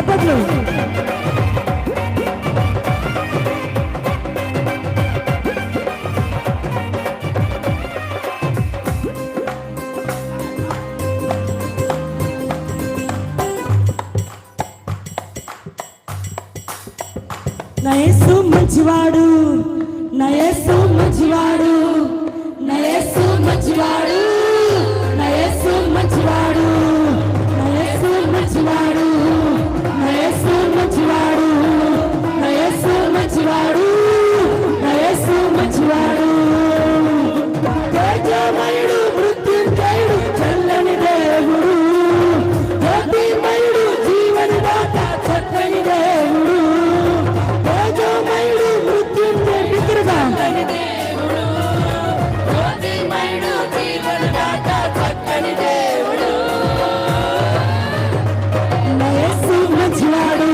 చప్పట్లు. నా యేసు మంచివాడు, నా యేసు మంచివాడు, నా యేసు మంచివాడు, నా యేసు మంచివాడు, నా యేసు మంచివాడు, నా యేసు మంచివాడు, నా యేసు మంచివాడు, నా యేసు మంచివాడు. తేజమయుడు మృత్యుంజయుడు చల్లని దేవుడు, జ్యోతిర్మయుడు జీవనదాత చక్కని దేవుడు. మంచివాడు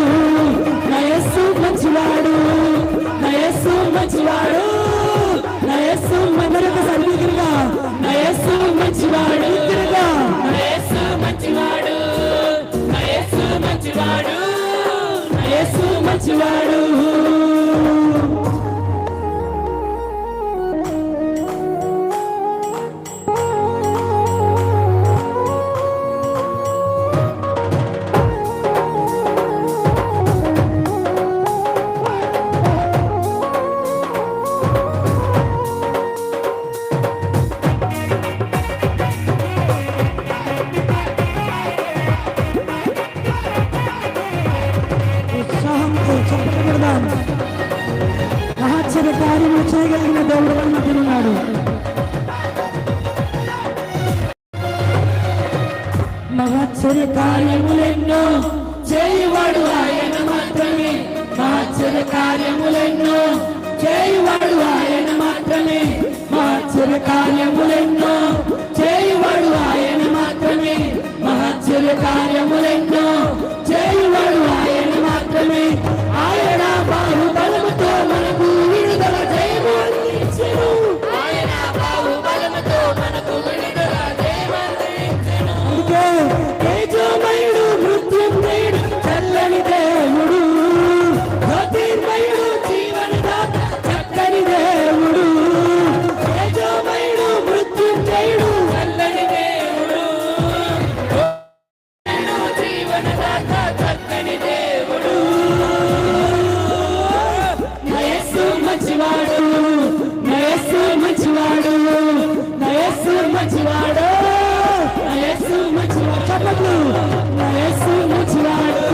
ఆశ్చర్య కార్యములు చేయగలిగిన దేవుడు వలన మహాశ్చర్య కార్యములెన్నో చేయువాడు ఆయన మాత్రమే. మహాశ్చర్య కార్యములెన్నో చేయువాడు ఆయన మాత్రమే. మహాశ్చర్య కార్యములెన్నో చేయువాడు ఆయన మాత్రమే. మహాశ్చర్య కార్యములెన్నో చేయువాడు ఆయన మాత్రమే. ఆయన బాహుబలముతో మనకు విడుదల జయము అందించెను. ఆయన బాహుబలముతో మనకు విడుదల జయము అందించెను. అందుకే తేజోమయుడు మృత్యుంజయుడు చల్లని దేవుడు, జ్యోతిర్మయుడు జీవనదాత చక్కని దేవుడు. తేజోమయుడు మృత్యుంజయుడు చల్లని దేవుడు, జీవనదాత చక్కని దేవుడు. నా యేసు మంచివాడు, నా యేసు మంచివాడు, నా యేసు మంచివాడు, నా యేసు మంచివాడు. చప్పట్లు. నా యేసు మంచివాడు,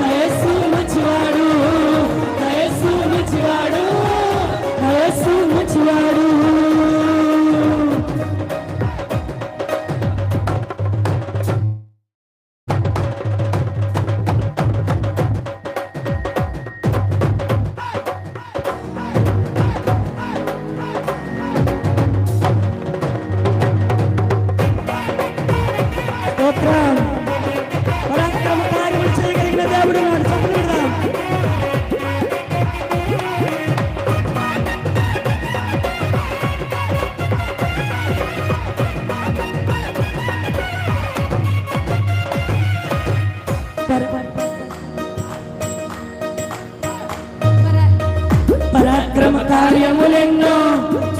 నా యేసు మంచివాడు, నా యేసు మంచివాడు, నా యేసు మంచివాడు. పరాక్రమ కార్యములు చేయగలిగిన దేవుడు నాడు. చప్పట్లు. పరాక్రమ కార్యములెన్నో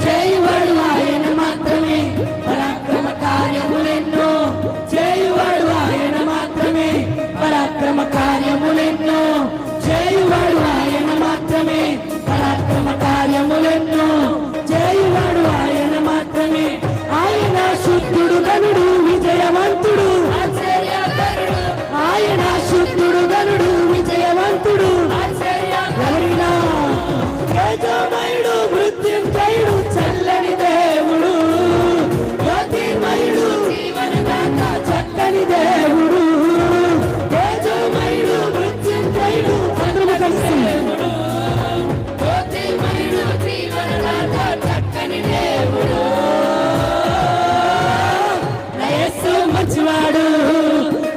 చేయువాడు ఆయన మాత్రమే. పరాక్రమ కార్యములెన్నో చేయువాడు ఆయన మాత్రమే. పరాక్రమ కార్యములెన్నో చేయువాడు ఆయన మాత్రమే. పరాక్రమ కార్యములెన్నో చేయువాడు ఆయన మాత్రమే. ఆయన శుద్ధుడు గనుడు విజయవంతుడు, ఆయన శుద్ధుడు గనుడు విజయవంతుడు. ఎవరైనా తేజోమయుడు మృత్యుంజయుడు చల్లని దేవుడు, జ్యోతిర్మయుడు జీవనదాత చక్కని దేవుడు. తేజోమయుడు మృత్యుంజయుడు అందరూ కలిసి జ్యోతిర్మయుడు జీవనదాత చక్కని దేవుడు. నా యేసు మంచివాడు,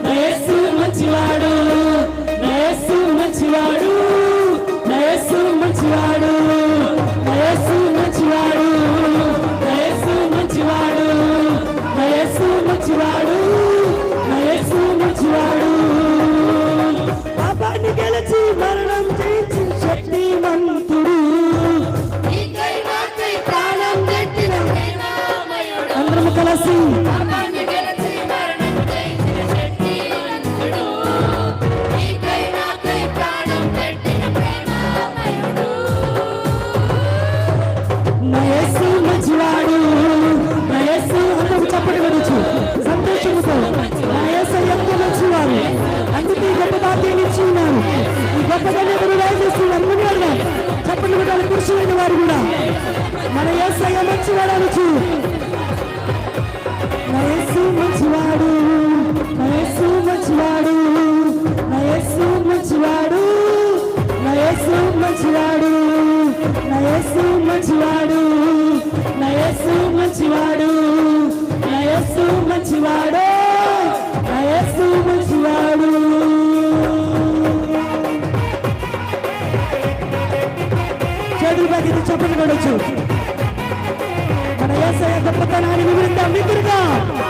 నా యేసు మంచివాడు, నా యేసు మంచివాడు, నా యేసు మంచివాడు, నా యేసు మంచివాడు, నా యేసు మంచివాడు, నా యేసు మంచివాడు, నా యేసు మంచివాడు. ప్రజలు ఎవరు రాజేస్తున్నారు ముందుగా చెప్పండి బిడ్డలు పురుషులైన వారు కూడా మన యేసయ్య మంచివాడు అనొచ్చు. నా యేసు మంచివాడు, నా యేసు మంచివాడు, నా యేసు మంచివాడు, నా యేసు మంచివాడు, నా యేసు మంచివాడు, నా యేసు మంచివాడు, నా యేసు మంచివాడు, నా యేసు మంచివాడు. చేతులు పైకి చెప్పండి కొడవచ్చు. మన యేసయ్య గొప్పతనాన్ని వివరిద్దాం. వివరిద్దాం.